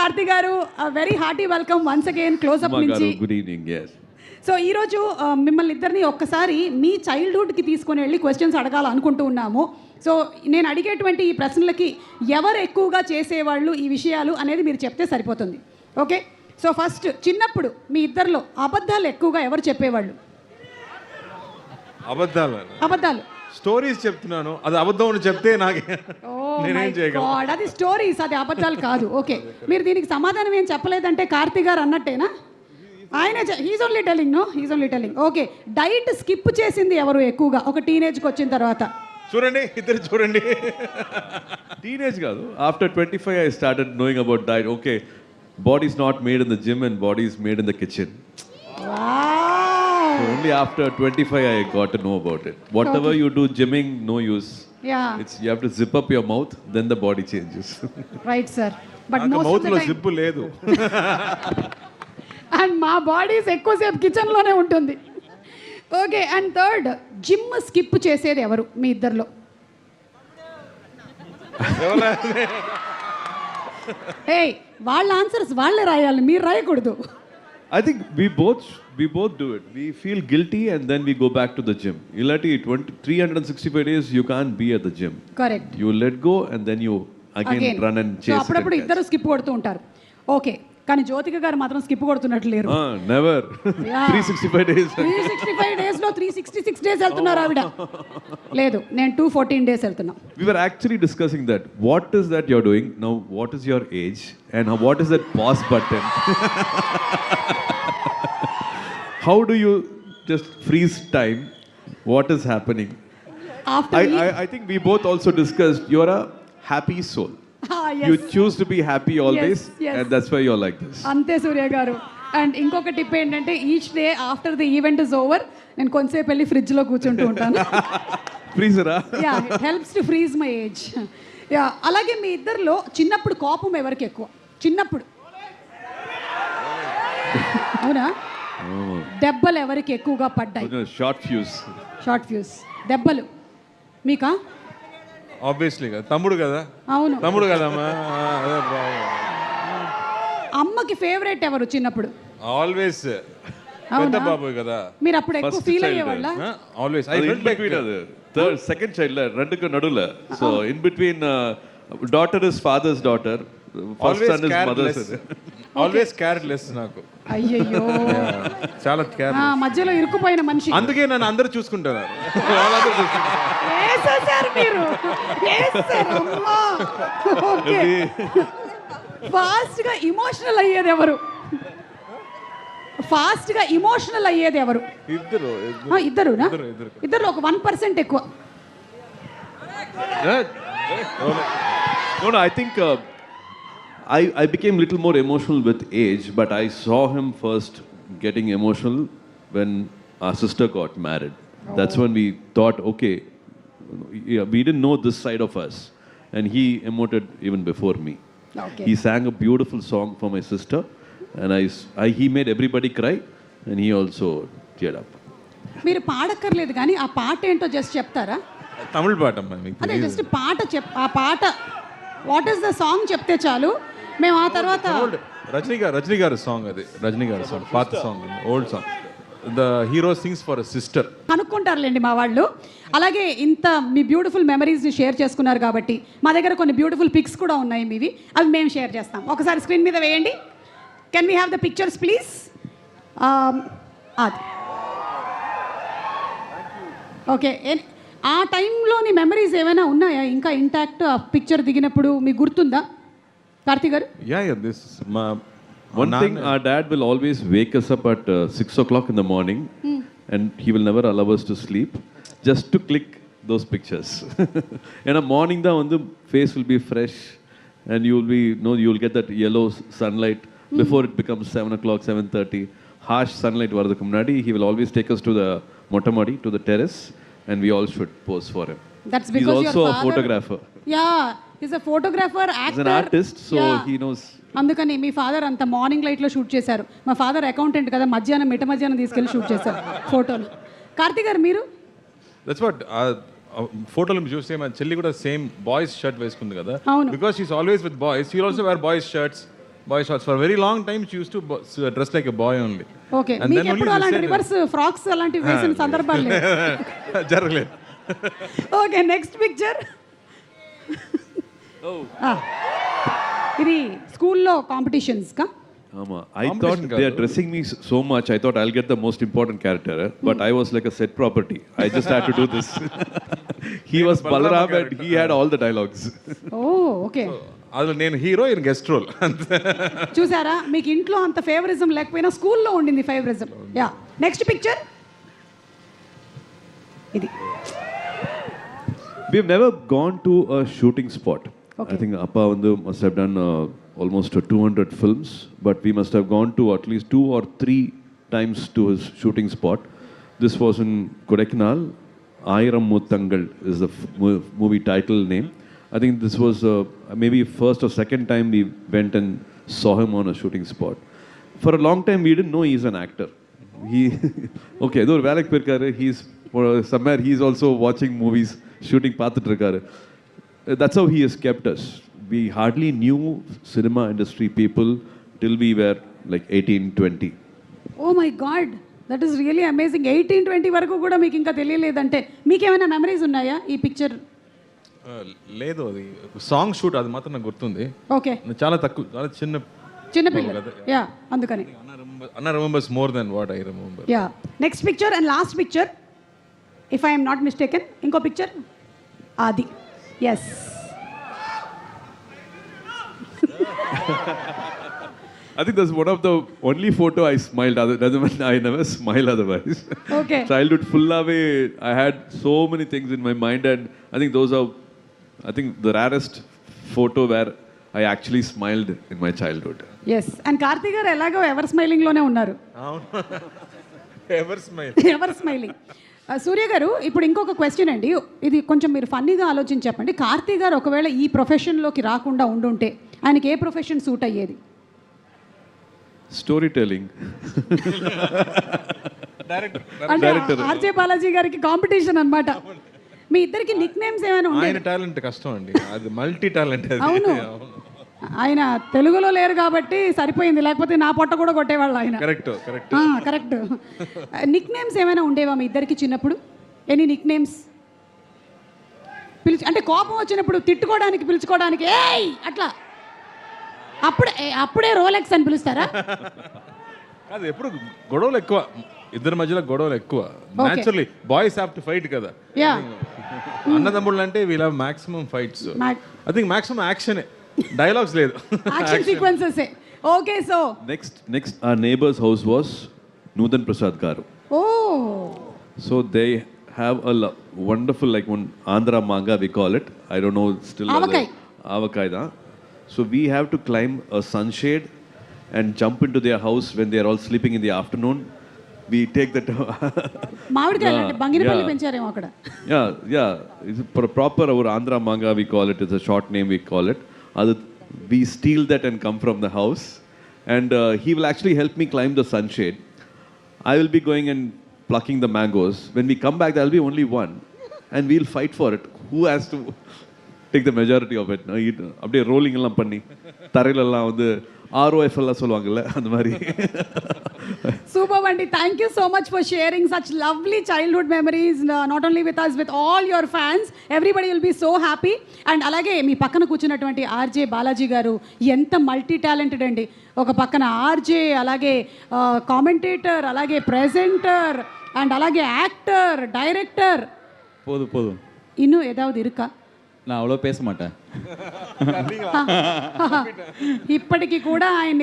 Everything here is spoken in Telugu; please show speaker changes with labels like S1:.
S1: కార్తీ గారు very hearty welcome once again close up నుంచి.
S2: Good evening.
S1: సో ఈరోజు మిమ్మల్ని ఇద్దరిని ఒక్కసారి మీ చైల్డ్హుడ్కి తీసుకొని వెళ్ళి క్వశ్చన్స్ అడగాలనుకుంటూ ఉన్నాము. సో నేను అడిగేటువంటి ఈ ప్రశ్నలకి ఎవరు ఎక్కువగా చేసేవాళ్ళు ఈ విషయాలు అనేది మీరు చెప్తే సరిపోతుంది. ఓకే, సో ఫస్ట్ చిన్నప్పుడు మీ ఇద్దరిలో అబద్ధాలు ఎక్కువగా ఎవరు చెప్పేవాళ్ళు? అబద్ధాలు
S3: స్టోరీస్ చెప్తున్నాను, అది అబద్ధం అని చెప్తే నాకు నేనేం చేయగలను?
S1: అది స్టోరీస్, అది అబద్ధాలు కాదు. ఓకే, మీరు దీనికి సమాధానం ఏం చెప్పలేదంటే కార్తీ గారు అన్నట్టేనా? ఆయన he's only telling. Okay, diet skip చేసింది ఎవరు ఎక్కువగా ఒక టీనేజ్కి వచ్చిన తర్వాత?
S3: చూడండి, ఇద్దరు చూడండి.
S2: టీనేజ్ కాదు, after 25 I started knowing about diet. Okay, body is not made in the gym and body is made in the kitchen. So only after 25 I got to know about it. Whatever you do gymming, no use.
S1: Yeah.
S2: You have to zip up your mouth, then the body changes.
S1: Right, sir. But most
S3: mouth
S1: of the
S3: లో
S1: time,
S3: జిప్ లేదు.
S1: and మా బాడీస్ ఎక్కువసేపు కిచెన్లోనే ఉంటుంది. Okay, and third, gym skip చేసేది ఎవరు మీ ఇద్దరిలో? హే, వాళ్ళ ఆన్సర్స్ వాళ్ళే రాయాలి, మీరు రాయకూడదు.
S2: I think we both do it. We feel guilty and then we go back to the gym. Illati 365 days you can't be at the gym.
S1: Correct.
S2: You let go and then you again run and
S1: so
S2: chase.
S1: అప్పుడప్పుడు ఇద్దరు స్కిప్ కొడుతూ ఉంటారు. ఓకే, కానీ జ్యోతిక గారు మాత్రం స్కిప్ కొడుతున్నట్లు లేరు.
S2: Never.
S1: Yeah.
S2: 365 days.
S1: 365 days లో 366 days వెళ్తున్నారు ఆవిడ. లేదు, నేను 214 days వెళ్తున్నా.
S2: We were actually discussing that. What is that you're doing now? What is your age and what is that pause button? How do you just freeze time? What is happening?
S1: After
S2: I think we both also discussed you're a happy soul.
S1: yes.
S2: You choose to be happy always,
S1: Yes.
S2: and that's why you're like this.
S1: అంతే సూర్య గారు. అండ్ ఇంకొక టిప్ ఏంటంటే each day after the event is over నేను కొంతసేపు వెళ్ళి ఫ్రిడ్జ్లో కూర్చుంటూ ఉంటాను.
S2: Freezer-ఆ?
S1: Yeah, it helps to freeze my age. Yeah, అలాగే మీ ఇద్దరిలో చిన్నప్పుడు కోపం ఎవరికి ఎక్కువ? చిన్నప్పుడు అవునా? దెబ్బలు ఎవరికి ఎక్కువగా పడ్డాయి?
S2: Short fuse.
S1: షార్ట్ ఫ్యూస్ దెబ్బలు మీకా?
S3: ఆబ్వియస్లీ కదా, తమ్ముడు కదా.
S1: అవును,
S3: తమ్ముడు కదమ్మా.
S1: అమ్మకి ఫేవరెట్ ఎవరు చిన్నప్పుడు?
S3: ఆల్వేస్
S1: అవునా?
S3: పెద్ద బాబు కదా.
S1: మీరు అప్పుడు ఎక్కువ
S2: First
S1: ఫీల్
S2: child.
S1: అయ్యేవాళ్ళ?
S3: Always I
S2: In
S3: felt like
S2: between third, second child, రెండుకు నడుల. So in between, daughter is father's daughter, first son is mother's.
S3: Always careless నాకు.
S1: అయ్యయ్యో,
S3: చాలా కేర్.
S1: మధ్యలో ఇరుక్కుపోయిన మనిషి.
S3: అందుకే నన్ను అందరూ చూసుకుంటున్నారు.
S1: వేసేసారు మీరు, వేసేసారు. అమ్మా. ఓకే, ఫాస్ట్ గా ఇమోషనల్ అయ్యేది ఎవరు?
S3: ఇద్దరు
S1: ఇద్దరునా? ఇద్దరు ఒక 1% ఎక్కువ.
S2: No, I think I became little more emotional with age, but I saw him first getting emotional when our sister got married. That's when we thought, okay, yeah, we didn't know this side of us, and he emoted even before me.
S1: Okay.
S2: He sang a beautiful song for my sister, and he made everybody cry, and he also teared up.
S1: మీరు పాడక్కర్లేదు కానీ ఆ పాట ఏంటో జస్ట్ చెప్తారా?
S3: తమిళ పాట అమ్మా, మీకు
S1: అదే జస్ట్ పాట ఆ పాట వాట్ ఈస్ ద సాంగ్ చెప్తే చాలు, మేము ఆ తర్వాత.
S3: రజనీ గారు సాంగ్, అది రజనీ గారు సాంగ్, పాత song, old song. The hero sings for a sister.
S1: అనుకుంటారులేండి మా వాళ్ళు. అలాగే ఇంత మీ బ్యూటిఫుల్ మెమరీస్ని షేర్ చేసుకున్నారు కాబట్టి మా దగ్గర కొన్ని బ్యూటిఫుల్ పిక్స్ కూడా ఉన్నాయి మీవి, అవి మేము షేర్ చేస్తాం. ఒకసారి స్క్రీన్ మీద వేయండి. Can we have the pictures please? అది ఓకే. ఆ టైంలోని మెమరీస్ ఏమైనా ఉన్నాయా ఇంకా ఇంటాక్ట్? ఆ పిక్చర్ దిగినప్పుడు మీకు గుర్తుందా కార్తీ గారు?
S3: This
S2: One thing, our dad will always wake us up at 6 o'clock in the morning, and he will never allow us to sleep, just to click those pictures. In the morning, the face will be fresh, and you will get that yellow sunlight before it becomes 7 o'clock, 7:30. Harsh sunlight varadukku munadi, he will always take us to the Mottamadi, to the terrace, and we all should pose for him.
S1: That's because
S2: he's also
S1: your
S2: a
S1: father,
S2: photographer.
S1: Yeah, he's a photographer, actor.
S2: He's an artist, so he knows.
S1: అందుకని మీ ఫాదర్ అంత మార్నింగ్ లైట్లో షూట్ చేశారు. మా ఫాదర్ అకౌంటెంట్ కదా, మధ్యాహ్నం తీసుకెళ్ళి షూట్ చేశారు ఫోటోలు. కార్తీ గారు మీరు?
S3: దట్స్ వాట్ ఫోటోలు చూస్తే మా చెల్లి కూడా సేమ్ బాయ్స్ షర్ట్ వేసుకుంది కదా,
S1: అవును.
S3: Because she's always with boys, she also wear boys shirts. Boy shorts for very long time she used to dress like a boy only.
S1: Okay, మీకు ఎప్పుడు అలాంటి రివర్స్ ఫ్రాక్స్ అలాంటివి వేసిన సందర్భాలు లేవు?
S3: జరగలేదు.
S1: Okay, next picture. ఇది స్కూల్లో కాంపిటీషన్స్ కా?
S2: I thought they are dressing me so much. I thought I'll get the most important character, but I was like a set property. I just had to do this. He was Balaram and he had all the dialogues.
S1: Oh okay,
S3: అందులో నేను హీరో, ఈయన గెస్ట్ రోల్.
S1: చూసారా, మీకు ఇంట్లో అంత ఫేవరిజం లేకపోయినా స్కూల్లో ఉండింది ఫేవరిజం. Yeah, next picture. ఇది
S2: We've never gone to a shooting spot.
S1: Okay.
S2: I think Appa Vandu must have done almost 200 films, but we must have gone to at least 2 or 3 times to his shooting spot. This was in Kodaikanal. Ayiram Muttangal is the movie title name. I think this was maybe first or second time we went and saw him on a shooting spot. For a long time we didn't know he's an actor. He okay, though velak perkaru, he's somewhere he's also watching movies, shooting paathutirukkaru. That's how he has kept us. We hardly knew cinema industry people till we were like 18-20.
S1: Oh my god, that is really amazing. 18-20 వరకు కూడా మీకు ఇంకా తెలియలేదంటే మీకు ఏమైనా మెమరీస్ ఉన్నాయా ఈ పిక్చర్?
S3: లేదు, అది సాంగ్ షూట్, అది మాత్రం నాకు గుర్తుంది.
S1: ఓకే,
S3: చాలా తక్కువ, చాలా
S1: చిన్న పిల్లలు. యా, అందుకని
S3: అన్న remembers more than what I remember.
S1: Yeah, next picture and last picture if I'm not mistaken. ఇంకో పిక్చర్ అది. Yes,
S2: I think that's one of the only photo I smiled. Other doesn't mean I never smile otherwise.
S1: Okay.
S2: Childhood full away. I had so many things in my mind, and I think those are, I think the rarest photo where I actually smiled in my childhood.
S1: Yes. And Karthi గారు ఎలాగో ఎవర్ స్మైలింగ్లోనే ఉన్నారు.
S3: Ever smile,
S1: ever smiling. Surya గారు, ఇప్పుడు ఇంకొక క్వశ్చన్ అండి, ఇది కొంచెం మీరు ఫన్నీగా ఆలోచించి చెప్పండి. కార్తీ గారు ఒకవేళ ఈ ప్రొఫెషన్లోకి రాకుండా ఉండుంటే ఆయనకి ఏ ప్రొఫెషన్ సూట్ అయ్యేది?
S2: Storytelling.
S1: అంటే ఆర్జే బాలాజీ గారికి కాంపిటీషన్ అన్నమాట. మీ ఇద్దరికి నిక్ నేమ్స్ ఏమైనా ఉన్నాయి?
S3: ఆయన టాలెంట్ కష్టం అండి, అది మల్టీ టాలెంట్.
S1: అవును, ఆయన తెలుగులో లేరు కాబట్టి సరిపోయింది, లేకపోతే నా పొట్ట కూడా కొట్టేవాళ్ళు ఆయన.
S3: కరెక్ట్.
S1: కరెక్ట్. నిక్ నేమ్స్ ఏమైనా ఉండేవా మీ ఇద్దరికి చిన్నప్పుడు? ఎనీ నిక్ నేమ్స్ అంటే కోపం వచ్చినప్పుడు తిట్టుకోవడానికి పిలుచుకోవడానికి ఏయ్ అట్లా, అప్పుడే రోలెక్స్ అని పిలుస్తారా?
S3: అది ఎప్పుడు గొడవలు ఎక్కువ, ఇద్దరి మధ్యలో గొడవలు ఎక్కువ. Naturally boys have to fight కదా.
S1: యా,
S3: అన్నదమ్ముళ్ళు అంటే we'll have maximum fights. I think maximum action, dialogues లేదు,
S1: action sequences. Okay, so
S2: Next our neighbor's house was Nudan Prasad garu.
S1: ఓ,
S2: So they have a wonderful, like one Andhra manga we call it. I don't know still.
S1: Avakai.
S2: Avakai da. So we have to climb a sunshade and jump into their house when they are all sleeping in the afternoon. We take that.
S1: మామిడికాయలు అంటే బంగినపల్లి పెంచారేమో అక్కడ.
S2: Yeah. It's proper our Andhra manga we call it. It's a short name we call it. We steal that and come from the house, and he will actually help me climb the sunshade. I will be going and plucking the mangoes. When we come back, there will be only one, and we'll fight for it. Who has to take the majority of it? அப்படியே ரோலிங் எல்லாம் பண்ணி தரையிலெல்லாம் வந்து ROF எல்லாம் சொல்லுவாங்கல்ல அந்த மாதிரி.
S1: Super Vandy, thank you so much for sharing such lovely childhood memories, not only with us, with all your fans. Everybody will be so happy. And alage మీ పక్కన కూర్చున్నటువంటి ఆర్జే బాలాజీ గారు ఎంత మల్టీ టాలెంటెడ్ అండి. ఒక పక్కన ఆర్జే, అలాగే కామెంటేటర్, అలాగే ప్రెజెంటర్, అండ్ అలాగే యాక్టర్, డైరెక్టర్.
S4: போதும்
S1: இன்னும் ஏதாவது இருக்கா?
S4: நான் அவ்வளோ பேச மாட்டேன்.
S1: ఇప్పటికీ కూడా ఆయన